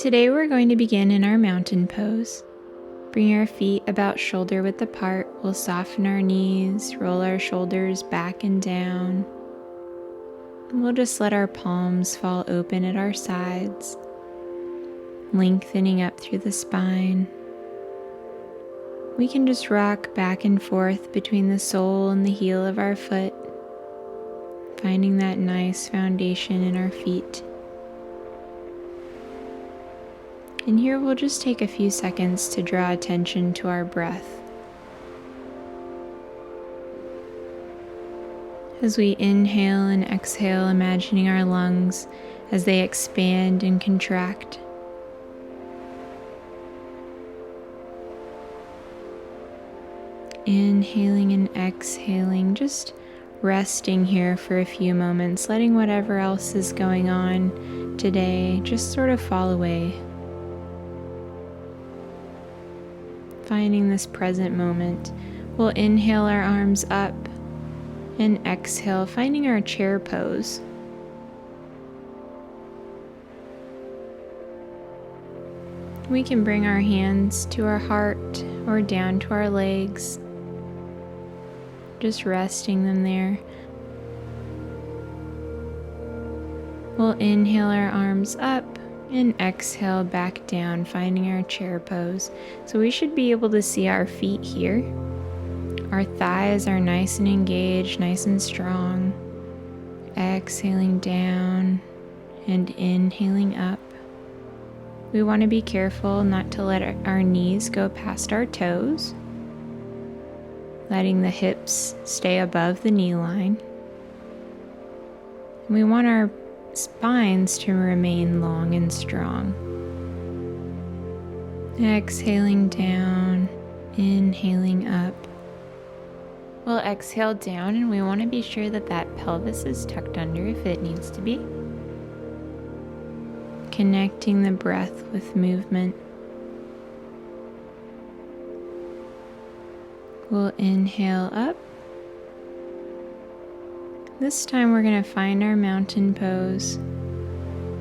Today we're going to begin in our mountain pose. Bring our feet about shoulder width apart. We'll soften our knees, roll our shoulders back and down. And we'll just let our palms fall open at our sides, lengthening up through the spine. We can just rock back and forth between the sole and the heel of our foot, finding that nice foundation in our feet. And here we'll just take a few seconds to draw attention to our breath. As we inhale and exhale, imagining our lungs as they expand and contract. Inhaling and exhaling, just resting here for a few moments, letting whatever else is going on today just sort of fall away. Finding this present moment, we'll inhale our arms up and exhale, finding our chair pose. We can bring our hands to our heart or down to our legs, just resting them there. We'll inhale our arms up and exhale back down, finding our chair pose. So we should be able to see our feet here. Our thighs are nice and engaged, nice and strong. Exhaling down and inhaling up. We want to be careful not to let our knees go past our toes, letting the hips stay above the knee line. And we want our spines to remain long and strong. Exhaling down, inhaling up. We'll exhale down, and we want to be sure that that pelvis is tucked under if it needs to be. Connecting the breath with movement. We'll inhale up. This time we're going to find our mountain pose.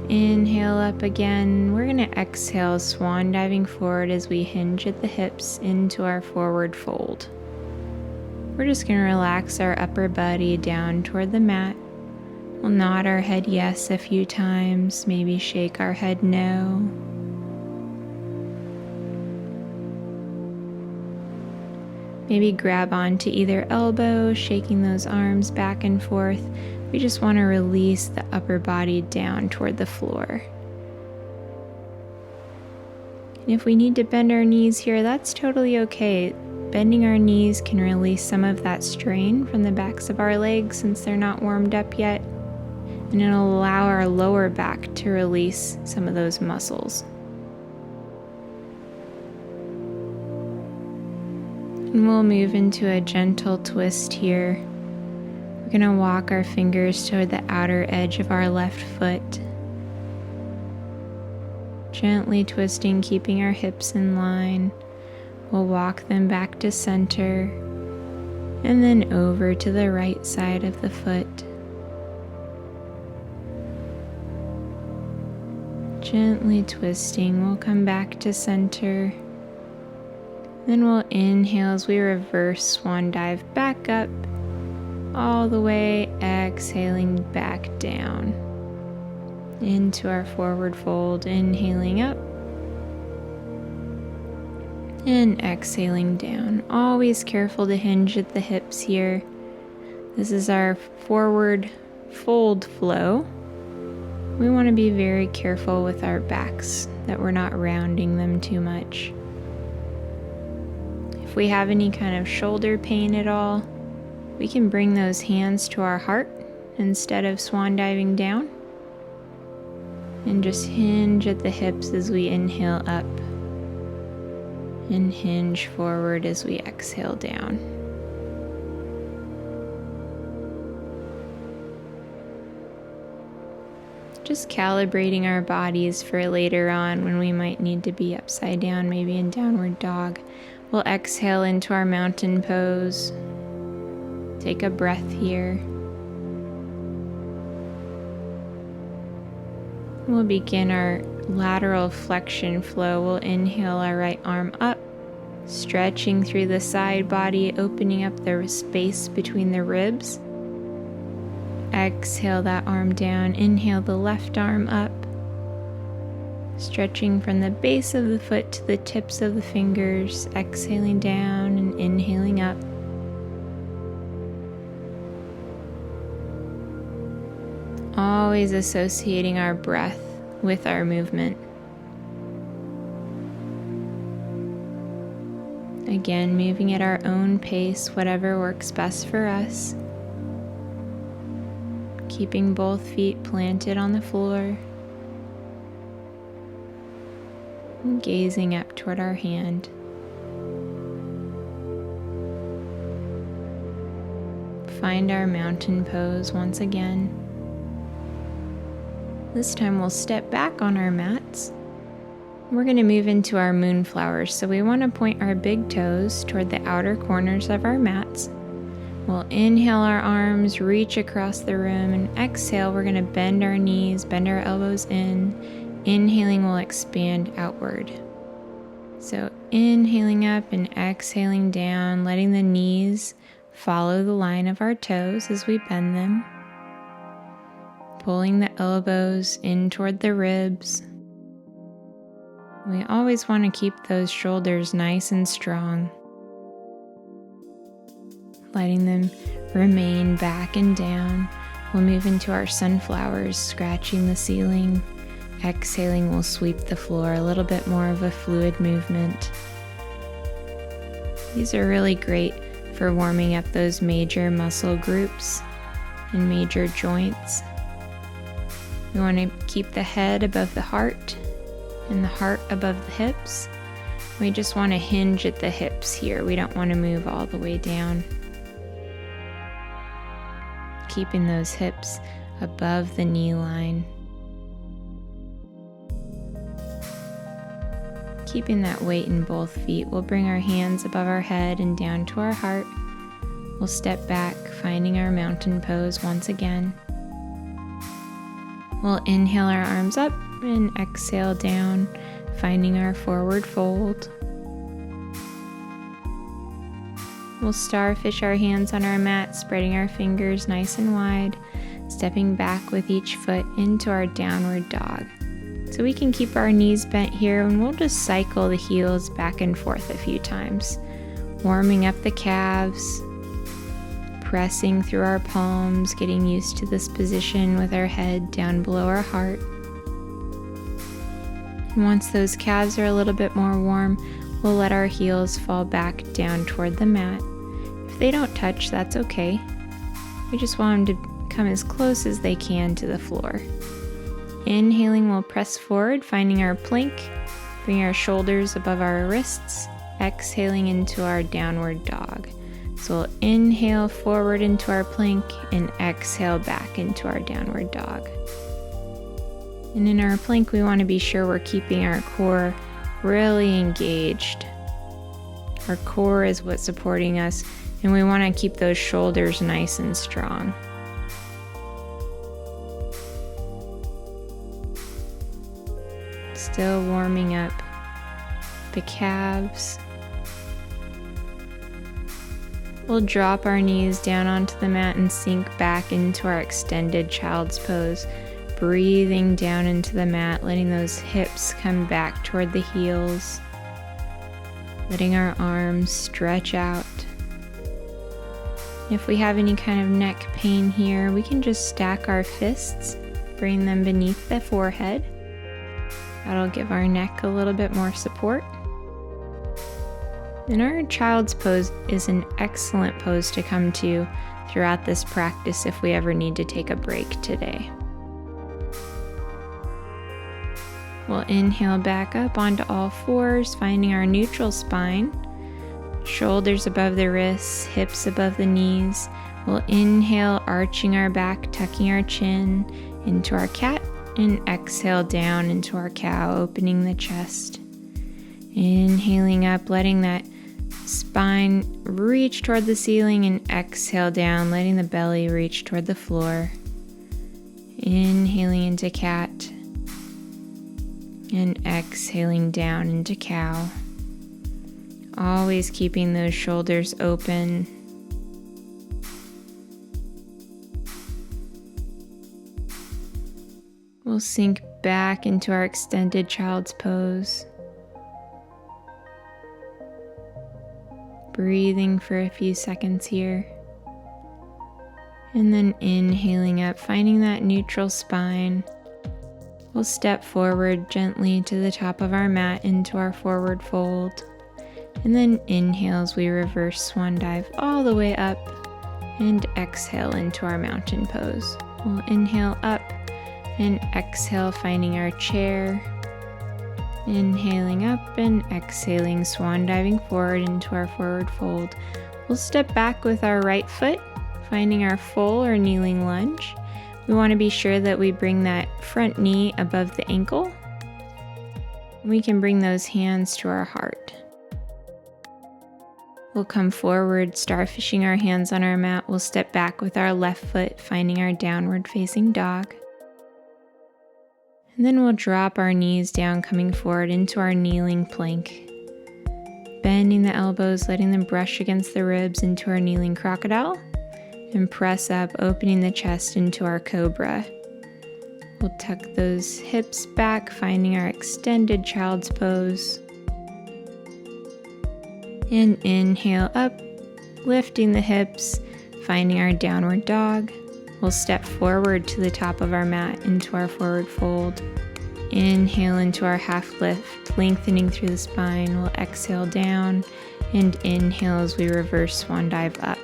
Inhale up again. We're going to exhale, swan diving forward as we hinge at the hips into our forward fold. We're just going to relax our upper body down toward the mat. We'll nod our head yes a few times, maybe shake our head no. Maybe grab onto either elbow, shaking those arms back and forth. We just want to release the upper body down toward the floor. And if we need to bend our knees here, that's totally okay. Bending our knees can release some of that strain from the backs of our legs since they're not warmed up yet. And it'll allow our lower back to release some of those muscles. And we'll move into a gentle twist here. We're going to walk our fingers toward the outer edge of our left foot. Gently twisting, keeping our hips in line. We'll walk them back to center and then over to the right side of the foot. Gently twisting, we'll come back to center. Then we'll inhale as we reverse swan dive back up, all the way, exhaling back down into our forward fold, inhaling up and exhaling down. Always careful to hinge at the hips here. This is our forward fold flow. We want to be very careful with our backs that we're not rounding them too much. If we have any kind of shoulder pain at all, we can bring those hands to our heart instead of swan diving down. And just hinge at the hips as we inhale up. And hinge forward as we exhale down. Just calibrating our bodies for later on when we might need to be upside down, maybe in downward dog. We'll exhale into our mountain pose. Take a breath here. We'll begin our lateral flexion flow. We'll inhale our right arm up, stretching through the side body, opening up the space between the ribs. Exhale that arm down. Inhale the left arm up, stretching from the base of the foot to the tips of the fingers. Exhaling down and inhaling up. Always associating our breath with our movement. Again, moving at our own pace, whatever works best for us. Keeping both feet planted on the floor. And gazing up toward our hand. Find our mountain pose once again. This time we'll step back on our mats. We're going to move into our moonflowers, so we want to point our big toes toward the outer corners of our mats. We'll inhale our arms, reach across the room, and exhale, we're going to bend our knees, bend our elbows in. Inhaling, we'll expand outward. So inhaling up and exhaling down, letting the knees follow the line of our toes as we bend them. Pulling the elbows in toward the ribs. We always want to keep those shoulders nice and strong. Letting them remain back and down. We'll move into our sunflowers, scratching the ceiling. Exhaling, we'll sweep the floor, a little bit more of a fluid movement. These are really great for warming up those major muscle groups and major joints. We want to keep the head above the heart and the heart above the hips. We just want to hinge at the hips here. We don't want to move all the way down. Keeping those hips above the knee line. Keeping that weight in both feet, we'll bring our hands above our head and down to our heart. We'll step back, finding our mountain pose once again. We'll inhale our arms up and exhale down, finding our forward fold. We'll starfish our hands on our mat, spreading our fingers nice and wide, stepping back with each foot into our downward dog. So we can keep our knees bent here, and we'll just cycle the heels back and forth a few times, warming up the calves, pressing through our palms, getting used to this position with our head down below our heart. And once those calves are a little bit more warm, we'll let our heels fall back down toward the mat. If they don't touch, that's okay. We just want them to come as close as they can to the floor. Inhaling, we'll press forward, finding our plank, bring our shoulders above our wrists, exhaling into our downward dog. So we'll inhale forward into our plank and exhale back into our downward dog. And in our plank, we want to be sure we're keeping our core really engaged. Our core is what's supporting us, and we want to keep those shoulders nice and strong. Still warming up the calves. We'll drop our knees down onto the mat and sink back into our extended child's pose, breathing down into the mat, letting those hips come back toward the heels, letting our arms stretch out. If we have any kind of neck pain here, we can just stack our fists, bring them beneath the forehead. That'll give our neck a little bit more support. And our child's pose is an excellent pose to come to throughout this practice if we ever need to take a break today. We'll inhale back up onto all fours, finding our neutral spine. Shoulders above the wrists, hips above the knees. We'll inhale, arching our back, tucking our chin into our cat, and exhale down into our cow, opening the chest. Inhaling up, letting that spine reach toward the ceiling, and exhale down, letting the belly reach toward the floor. Inhaling into cat, And exhaling down into cow. Always keeping those shoulders open. We'll sink back into our extended child's pose. Breathing for a few seconds here. And then inhaling up, finding that neutral spine. We'll step forward gently to the top of our mat into our forward fold. And then inhale as we reverse swan dive all the way up. And exhale into our mountain pose. We'll inhale up and exhale, finding our chair. Inhaling up and exhaling, swan diving forward into our forward fold. We'll step back with our right foot, finding our full or kneeling lunge. We want to be sure that we bring that front knee above the ankle. We can bring those hands to our heart. We'll come forward, starfishing our hands on our mat. We'll step back with our left foot, finding our downward facing dog. And then we'll drop our knees down, coming forward into our kneeling plank. Bending the elbows, letting them brush against the ribs into our kneeling crocodile. And press up, opening the chest into our cobra. We'll tuck those hips back, finding our extended child's pose. And inhale up, lifting the hips, finding our downward dog. We'll step forward to the top of our mat into our forward fold. Inhale into our half lift, lengthening through the spine. We'll exhale down and inhale as we reverse swan dive up.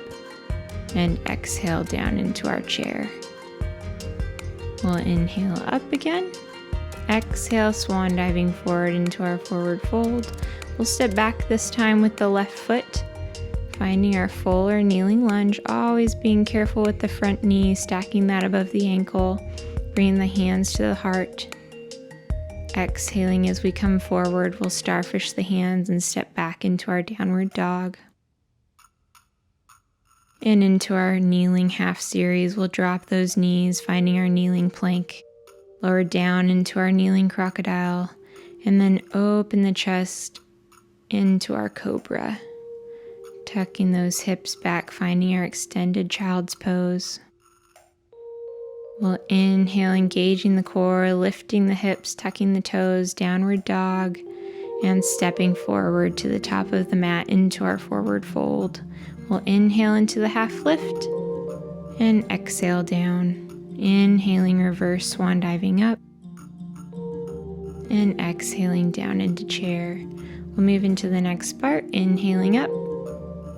And exhale down into our chair. We'll inhale up again. Exhale, swan diving forward into our forward fold. We'll step back this time with the left foot, finding our full or kneeling lunge, always being careful with the front knee, stacking that above the ankle, bringing the hands to the heart. Exhaling as we come forward, we'll starfish the hands and step back into our downward dog. And into our kneeling half series, we'll drop those knees, finding our kneeling plank, lower down into our kneeling crocodile, and then open the chest into our cobra, tucking those hips back, finding our extended child's pose. We'll inhale, engaging the core, lifting the hips, tucking the toes, downward dog, and stepping forward to the top of the mat into our forward fold. We'll inhale into the half lift and exhale down. Inhaling, reverse swan diving up and exhaling down into chair. We'll move into the next part, inhaling up,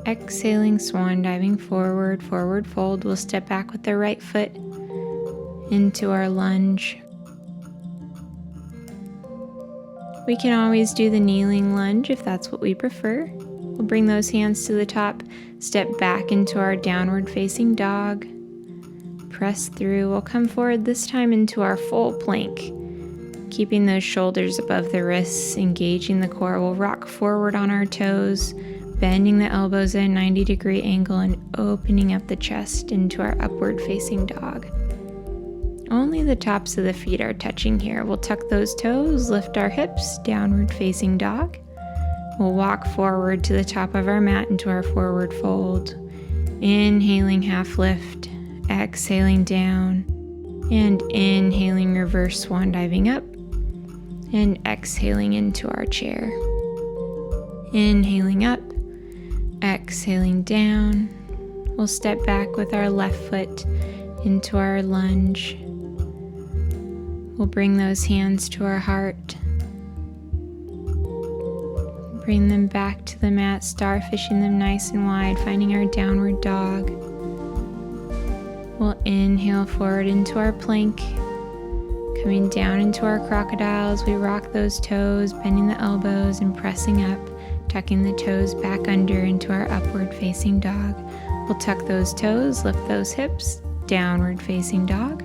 exhaling, swan diving forward, forward fold. We'll step back with the right foot into our lunge. We can always do the kneeling lunge if that's what we prefer. We'll bring those hands to the top, step back into our downward facing dog, press through. We'll come forward this time into our full plank, keeping those shoulders above the wrists, engaging the core. We'll rock forward on our toes, bending the elbows at a 90-degree angle and opening up the chest into our upward facing dog. Only the tops of the feet are touching here. We'll tuck those toes, lift our hips, downward facing dog. We'll walk forward to the top of our mat into our forward fold. Inhaling half lift, exhaling down, and inhaling reverse swan diving up, and exhaling into our chair. Inhaling up, exhaling down. We'll step back with our left foot into our lunge. We'll bring those hands to our heart. Bring them back to the mat, starfishing them nice and wide, finding our downward dog. We'll inhale forward into our plank, coming down into our crocodile as we rock those toes, bending the elbows and pressing up, tucking the toes back under into our upward facing dog. We'll tuck those toes, lift those hips, downward facing dog,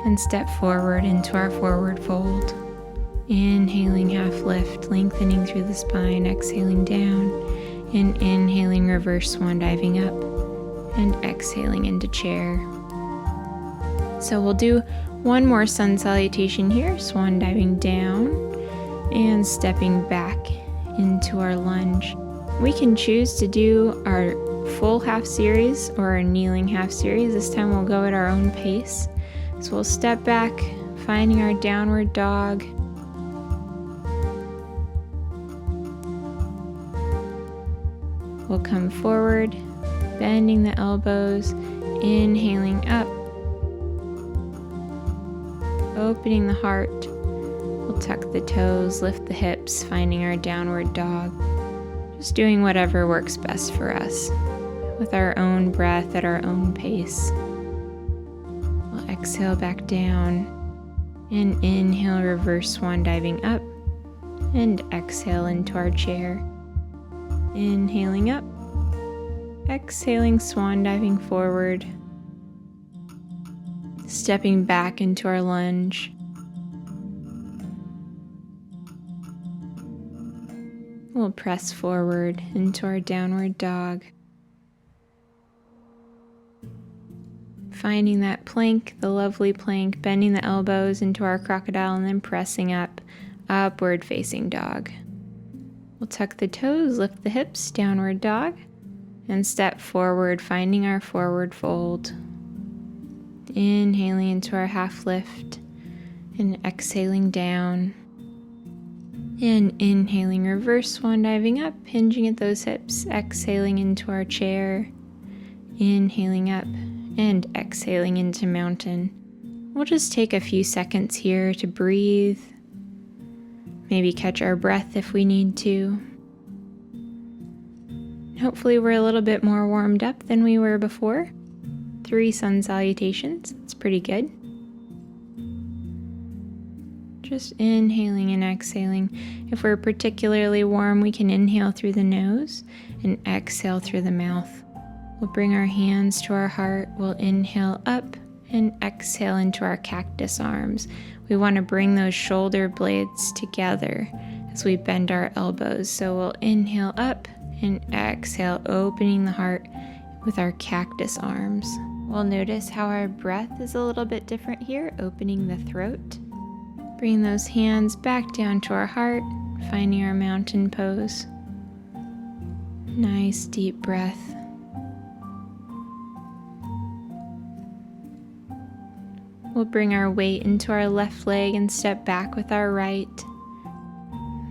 and step forward into our forward fold. Inhaling half lift, lengthening through the spine, exhaling down, and inhaling reverse swan diving up, and exhaling into chair. So we'll do One more sun salutation here, swan diving down and stepping back into our lunge. We can choose to do our full half series or our kneeling half series. This time we'll go at our own pace. So we'll step back, finding our downward dog. We'll come forward, bending the elbows, inhaling up, opening the heart. We'll tuck the toes, lift the hips, finding our downward dog. Just doing whatever works best for us, with our own breath at our own pace. We'll exhale back down and inhale, reverse swan diving up, and exhale into our chair. Inhaling up, exhaling, swan diving forward, stepping back into our lunge. We'll press forward into our downward dog. Finding that plank, the lovely plank, bending the elbows into our crocodile and then pressing up, upward facing dog. We'll tuck the toes, lift the hips, downward dog, and step forward, finding our forward fold. Inhaling into our half lift and exhaling down. And inhaling, reverse swan diving up, hinging at those hips, exhaling into our chair. Inhaling up and exhaling into mountain. We'll just take a few seconds here to breathe. Maybe catch our breath if we need to. Hopefully we're a little bit more warmed up than we were before. 3 sun salutations, it's pretty good. Just inhaling and exhaling. If we're particularly warm, we can inhale through the nose and exhale through the mouth. We'll bring our hands to our heart. We'll inhale up and exhale into our cactus arms. We want to bring those shoulder blades together as we bend our elbows. So we'll inhale up and exhale, opening the heart with our cactus arms. We'll notice how our breath is a little bit different here, opening the throat. Bring those hands back down to our heart, finding our mountain pose. Nice deep breath. We'll bring our weight into our left leg and step back with our right.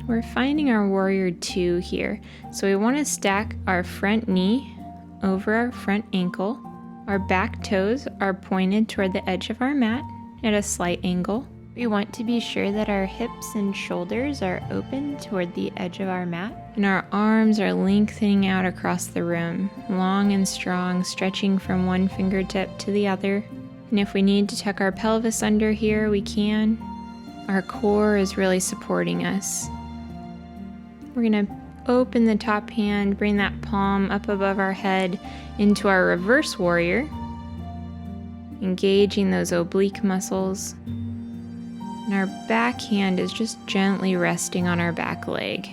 We're finding our warrior 2 here. So we want to stack our front knee over our front ankle. Our back toes are pointed toward the edge of our mat at a slight angle. We want to be sure that our hips and shoulders are open toward the edge of our mat, and our arms are lengthening out across the room, long and strong, stretching from one fingertip to the other. And if we need to tuck our pelvis under here, we can. Our core is really supporting us. We're going to open the top hand, bring that palm up above our head into our reverse warrior, engaging those oblique muscles. And our back hand is just gently resting on our back leg.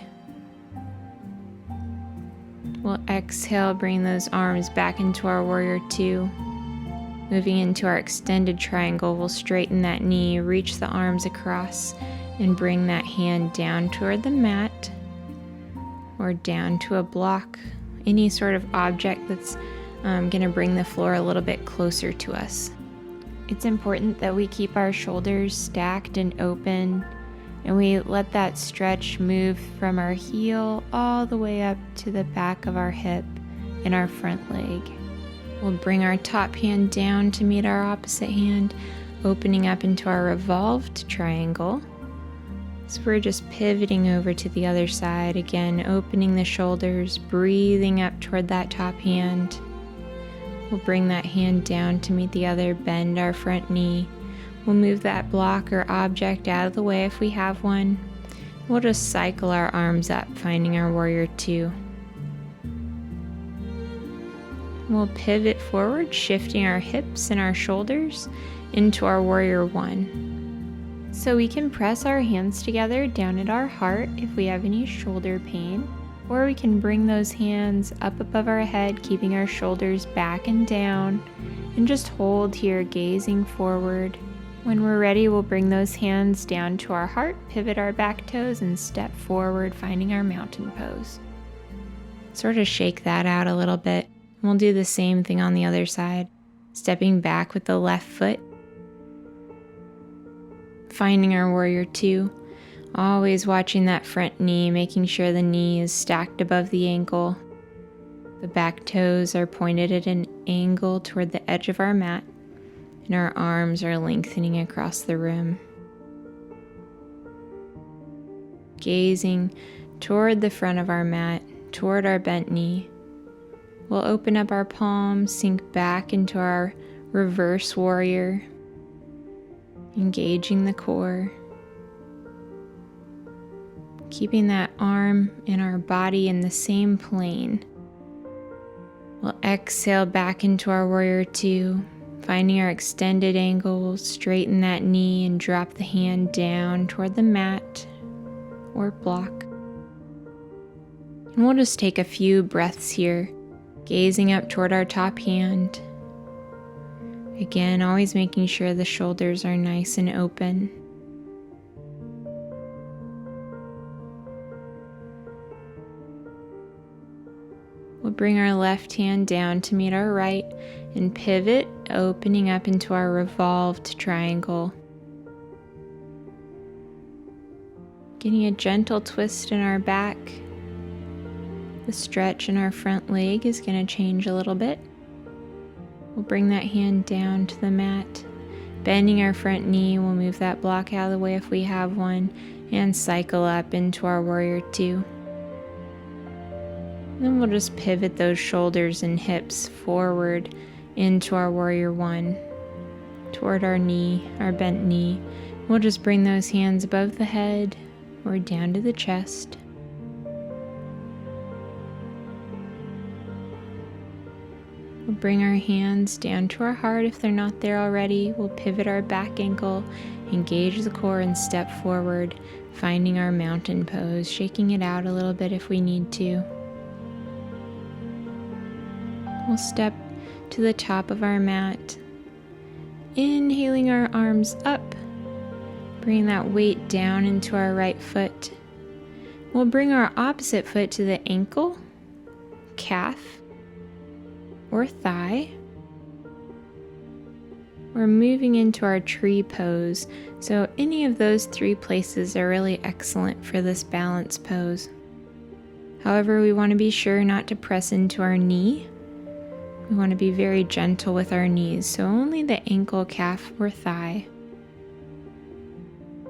We'll exhale, bring those arms back into our warrior 2. Moving into our extended triangle, we'll straighten that knee, reach the arms across, and bring that hand down toward the mat or down to a block, any sort of object that's going to bring the floor a little bit closer to us. It's important that we keep our shoulders stacked and open, and we let that stretch move from our heel all the way up to the back of our hip and our front leg. We'll bring our top hand down to meet our opposite hand, opening up into our revolved triangle. So we're just pivoting over to the other side, again, opening the shoulders, breathing up toward that top hand. We'll bring that hand down to meet the other, bend our front knee. We'll move that block or object out of the way if we have one. We'll just cycle our arms up, finding our warrior 2. We'll pivot forward, shifting our hips and our shoulders into our warrior 1. So we can press our hands together down at our heart if we have any shoulder pain, or we can bring those hands up above our head, keeping our shoulders back and down, and just hold here, gazing forward. When we're ready, we'll bring those hands down to our heart, pivot our back toes, and step forward, finding our mountain pose. Sort of shake that out a little bit. We'll do the same thing on the other side, stepping back with the left foot, finding our warrior two, always watching that front knee, making sure the knee is stacked above the ankle. The back toes are pointed at an angle toward the edge of our mat, and our arms are lengthening across the room. Gazing toward the front of our mat, toward our bent knee, we'll open up our palms, sink back into our reverse warrior, engaging the core, keeping that arm and our body in the same plane. We'll exhale back into our warrior two, finding our extended angle. We'll straighten that knee and drop the hand down toward the mat or block. And we'll just take a few breaths here, gazing up toward our top hand. Again, always making sure the shoulders are nice and open. We'll bring our left hand down to meet our right and pivot, opening up into our revolved triangle. Getting a gentle twist in our back. The stretch in our front leg is going to change a little bit. We'll bring that hand down to the mat. Bending our front knee, we'll move that block out of the way if we have one, and cycle up into our warrior two. Then we'll just pivot those shoulders and hips forward into our warrior one, toward our knee, our bent knee. We'll just bring those hands above the head or down to the chest. We'll bring our hands down to our heart if they're not there already. We'll pivot our back ankle, engage the core, and step forward, finding our mountain pose, shaking it out a little bit if we need to. We'll step to the top of our mat, inhaling our arms up, bringing that weight down into our right foot. We'll bring our opposite foot to the ankle, calf, or thigh. We're moving into our tree pose, so any of those three places are really excellent for this balance pose. However, we want to be sure not to press into our knee. We want to be very gentle with our knees, so only the ankle, calf, or thigh.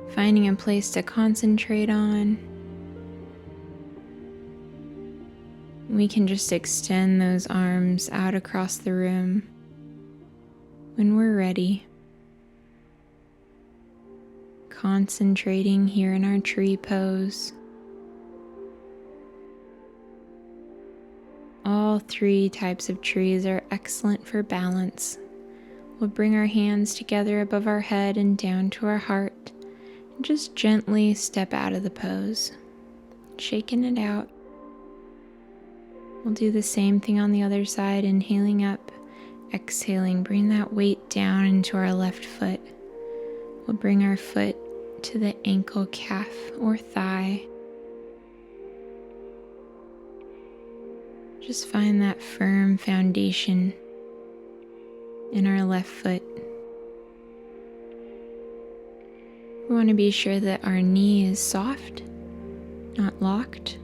Finding a place to concentrate on. We can just extend those arms out across the room when we're ready. Concentrating here in our tree pose. All three types of trees are excellent for balance. We'll bring our hands together above our head and down to our heart, and just gently step out of the pose, shaking it out. We'll do the same thing on the other side, inhaling up, exhaling, bring that weight down into our left foot. We'll bring our foot to the ankle, calf, or thigh. Just find that firm foundation in our left foot. We want to be sure that our knee is soft, not locked.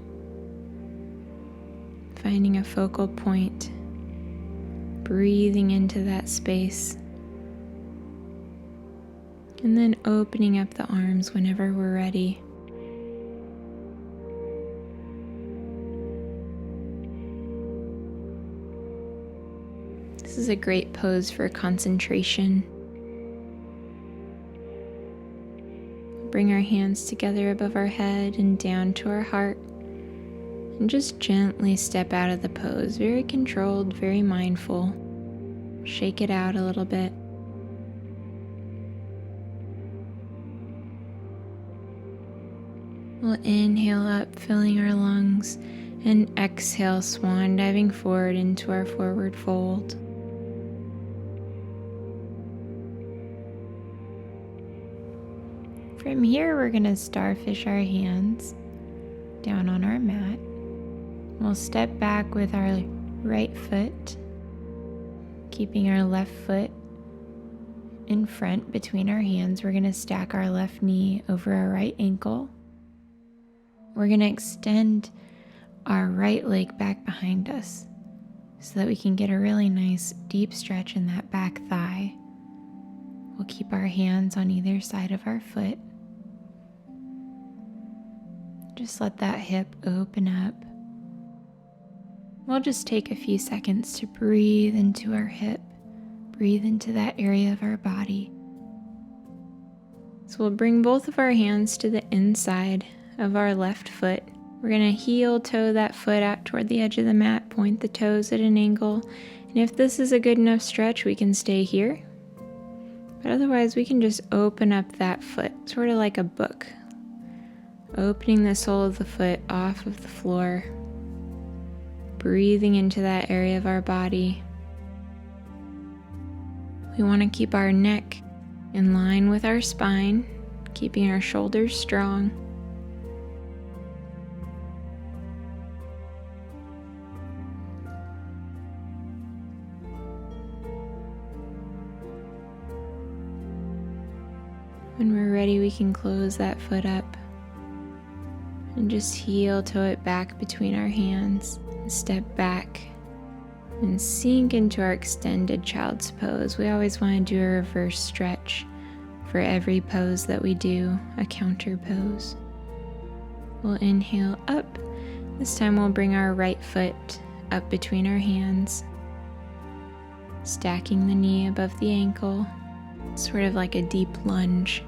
Finding a focal point, breathing into that space, and then opening up the arms whenever we're ready. This is a great pose for concentration. Bring our hands together above our head and down to our heart, and just gently step out of the pose, very controlled, very mindful. Shake it out a little bit. We'll inhale up, filling our lungs, and exhale, swan diving forward into our forward fold. From here, we're going to starfish our hands down on our mat. We'll step back with our right foot, keeping our left foot in front between our hands. We're going to stack our left knee over our right ankle. We're going to extend our right leg back behind us so that we can get a really nice deep stretch in that back thigh. We'll keep our hands on either side of our foot. Just let that hip open up. We'll just take a few seconds to breathe into our hip, breathe into that area of our body. So we'll bring both of our hands to the inside of our left foot. We're going to heel toe that foot out toward the edge of the mat, point the toes at an angle. And if this is a good enough stretch, we can stay here. But otherwise, we can just open up that foot, sort of like a book. Opening the sole of the foot off of the floor. Breathing into that area of our body. We want to keep our neck in line with our spine, keeping our shoulders strong. When we're ready, we can close that foot up and just heel toe it back between our hands. Step back and sink into our extended child's pose. We always want to do a reverse stretch for every pose that we do, a counter pose. We'll inhale up. This time we'll bring our right foot up between our hands, stacking the knee above the ankle, sort of like a deep lunge.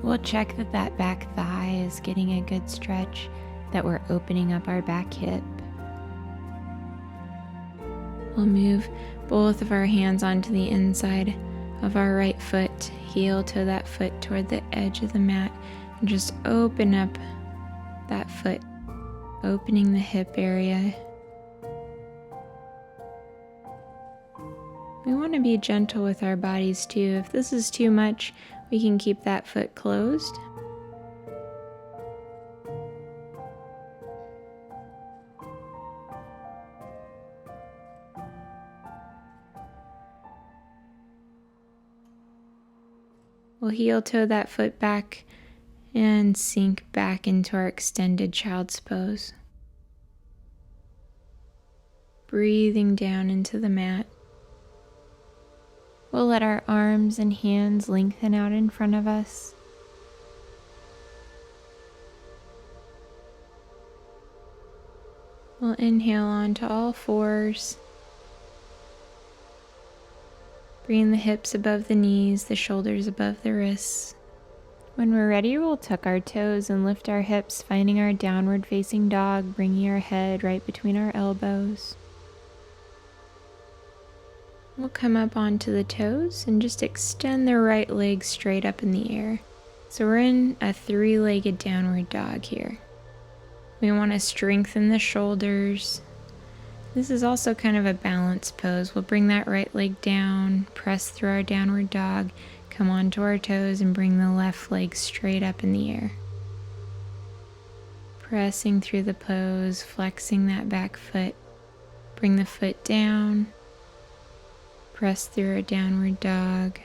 We'll check that that back thigh is getting a good stretch, that we're opening up our back hip. We'll move both of our hands onto the inside of our right foot, heel toe that foot toward the edge of the mat, and just open up that foot, opening the hip area. We want to be gentle with our bodies too. If this is too much, we can keep that foot closed. We'll heel toe that foot back and sink back into our extended child's pose. Breathing down into the mat. We'll let our arms and hands lengthen out in front of us. We'll inhale onto all fours. Bring the hips above the knees, the shoulders above the wrists. When we're ready, we'll tuck our toes and lift our hips, finding our downward facing dog, bringing our head right between our elbows. We'll come up onto the toes and just extend the right leg straight up in the air. So we're in a three-legged downward dog here. We want to strengthen the shoulders. This is also kind of a balance pose. We'll bring that right leg down, press through our downward dog, come onto our toes, and bring the left leg straight up in the air. Pressing through the pose, flexing that back foot. Bring the foot down. Press through a downward dog.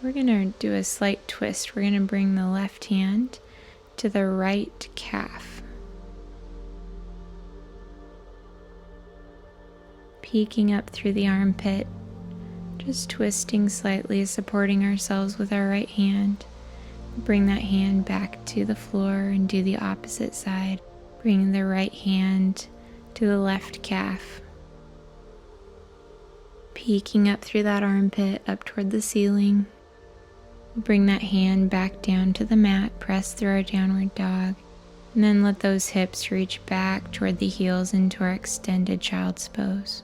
We're going to do a slight twist. We're going to bring the left hand to the right calf. Peeking up through the armpit, just twisting slightly, supporting ourselves with our right hand. Bring that hand back to the floor and do the opposite side. Bring the right hand to the left calf. Peeking up through that armpit, up toward the ceiling. Bring that hand back down to the mat, press through our downward dog, and then let those hips reach back toward the heels into our extended child's pose.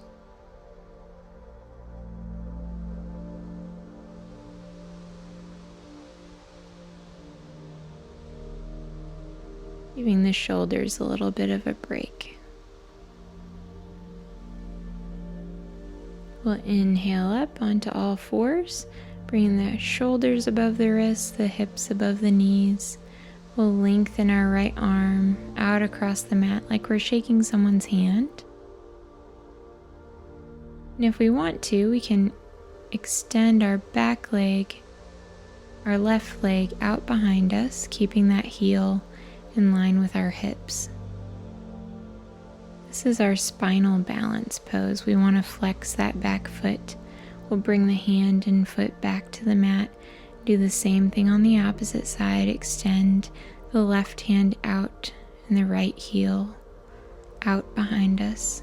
Giving the shoulders a little bit of a break. We'll inhale up onto all fours, bringing the shoulders above the wrists, the hips above the knees. We'll lengthen our right arm out across the mat like we're shaking someone's hand. And if we want to, we can extend our back leg, our left leg out behind us, keeping that heel in line with our hips. This is our spinal balance pose. We want to flex that back foot. We'll bring the hand and foot back to the mat. Do the same thing on the opposite side. Extend the left hand out and the right heel out behind us.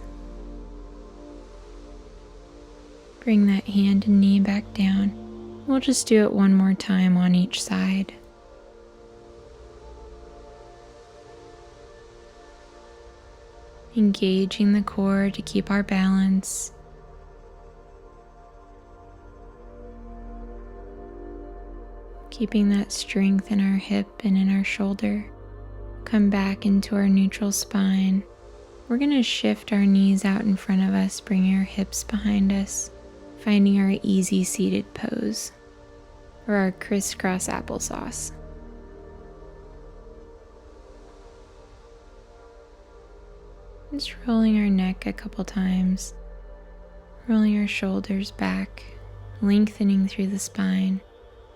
Bring that hand and knee back down. We'll just do it one more time on each side. Engaging the core to keep our balance. Keeping that strength in our hip and in our shoulder. Come back into our neutral spine. We're going to shift our knees out in front of us, bring our hips behind us, finding our easy seated pose, or our crisscross applesauce. Just rolling our neck a couple times, rolling our shoulders back, lengthening through the spine.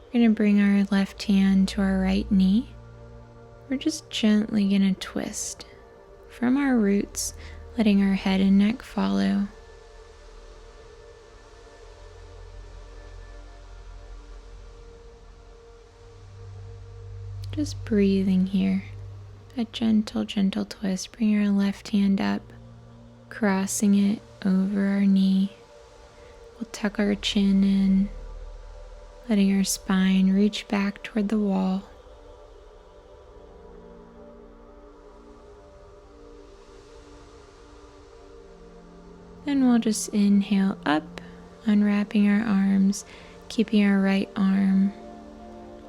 We're going to bring our left hand to our right knee. We're just gently going to twist from our roots, letting our head and neck follow. Just breathing here. A gentle, gentle twist. Bring our left hand up, crossing it over our knee. We'll tuck our chin in, letting our spine reach back toward the wall. Then we'll just inhale up, unwrapping our arms, keeping our right arm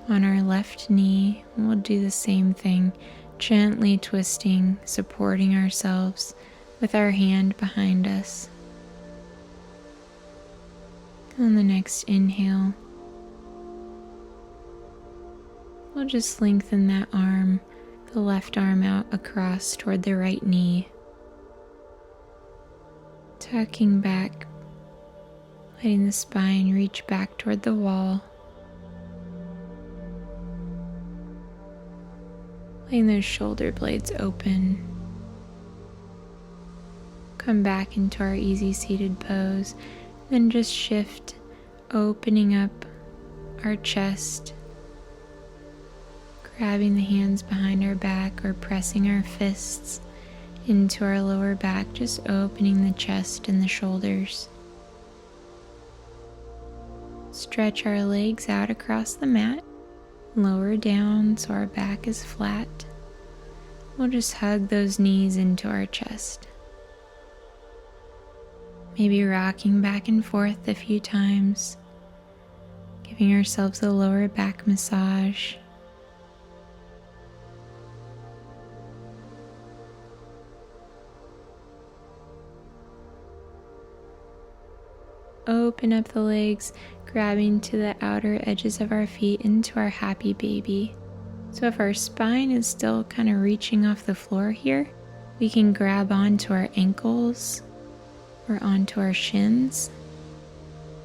on our left knee. We'll do the same thing. Gently twisting, supporting ourselves with our hand behind us. On the next inhale, we'll just lengthen that arm, the left arm out across toward the right knee. Tucking back, letting the spine reach back toward the wall. Letting those shoulder blades open. Come back into our easy seated pose. Then just shift, opening up our chest. Grabbing the hands behind our back or pressing our fists into our lower back. Just opening the chest and the shoulders. Stretch our legs out across the mat. Lower down so our back is flat. We'll just hug those knees into our chest. Maybe rocking back and forth a few times, giving ourselves a lower back massage. Open up the legs, grabbing to the outer edges of our feet into our happy baby. So if our spine is still kind of reaching off the floor here, we can grab onto our ankles or onto our shins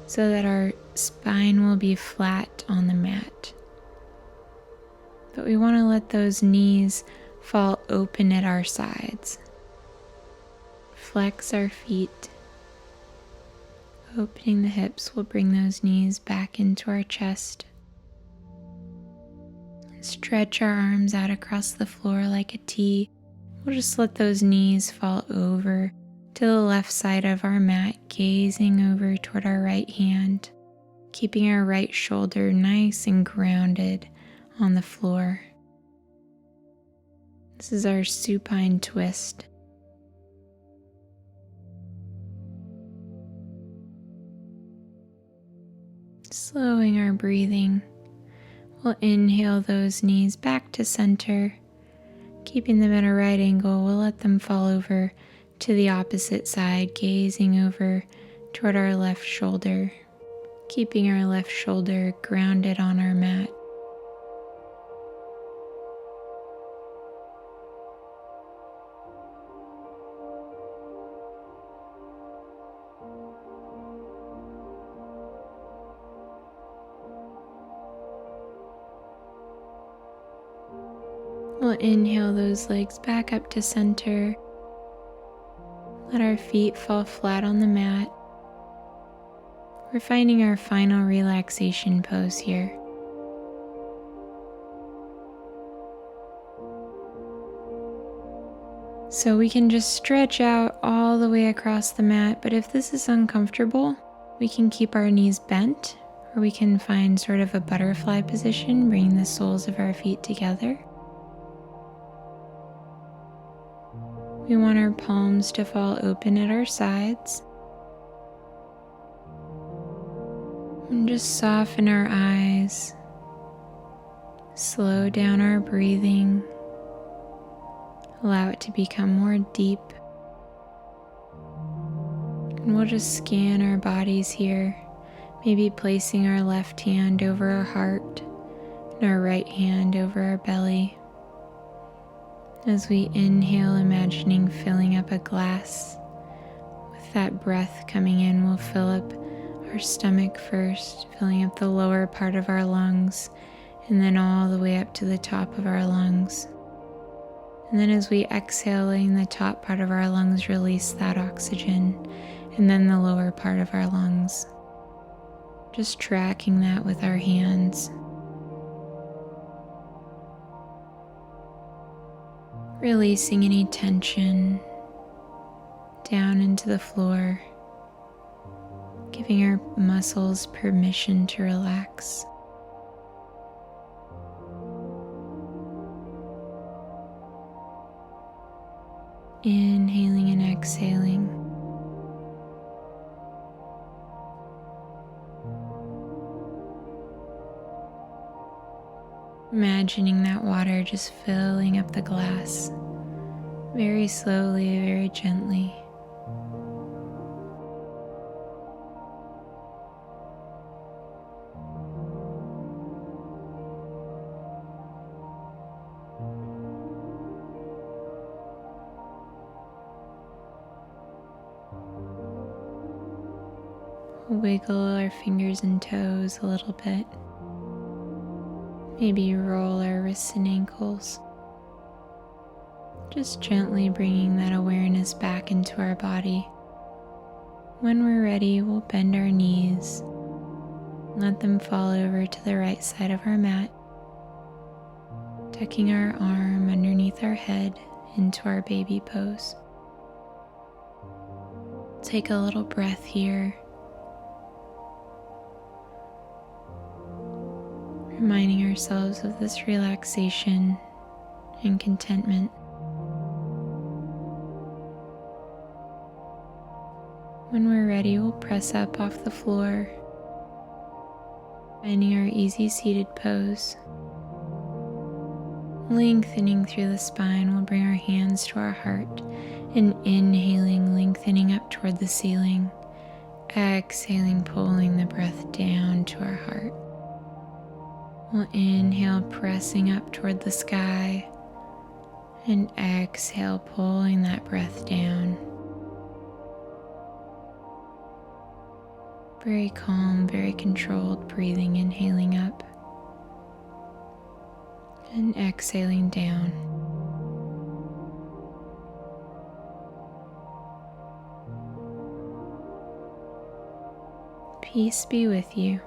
so that our spine will be flat on the mat. But we want to let those knees fall open at our sides. Flex our feet. Opening the hips, we'll bring those knees back into our chest. Stretch our arms out across the floor like a T. We'll just let those knees fall over to the left side of our mat, gazing over toward our right hand, keeping our right shoulder nice and grounded on the floor. This is our supine twist. Slowing our breathing, we'll inhale those knees back to center. Keeping them at a right angle, we'll let them fall over to the opposite side, gazing over toward our left shoulder, keeping our left shoulder grounded on our mat. We'll inhale those legs back up to center. Let our feet fall flat on the mat. We're finding our final relaxation pose here. So we can just stretch out all the way across the mat, but if this is uncomfortable, we can keep our knees bent, or we can find sort of a butterfly position, bringing the soles of our feet together. We want our palms to fall open at our sides. And just soften our eyes. Slow down our breathing. Allow it to become more deep. And we'll just scan our bodies here, maybe placing our left hand over our heart and our right hand over our belly. As we inhale, imagining filling up a glass. With that breath coming in, we'll fill up our stomach first, filling up the lower part of our lungs, and then all the way up to the top of our lungs. And then as we exhale, letting the top part of our lungs release that oxygen, and then the lower part of our lungs. Just tracking that with our hands. Releasing any tension down into the floor, giving our muscles permission to relax. Inhaling and exhaling. Imagining that water just filling up the glass, very slowly, very gently. Wiggle our fingers and toes a little bit. Maybe roll our wrists and ankles. Just gently bringing that awareness back into our body. When we're ready, we'll bend our knees. Let them fall over to the right side of our mat. Tucking our arm underneath our head into our baby pose. Take a little breath here. Reminding ourselves of this relaxation and contentment. When we're ready, we'll press up off the floor, finding our easy seated pose. Lengthening through the spine, we'll bring our hands to our heart and inhaling, lengthening up toward the ceiling. Exhaling, pulling the breath down to our heart. We'll inhale, pressing up toward the sky, and exhale, pulling that breath down. Very calm, very controlled breathing, inhaling up and exhaling down. Peace be with you.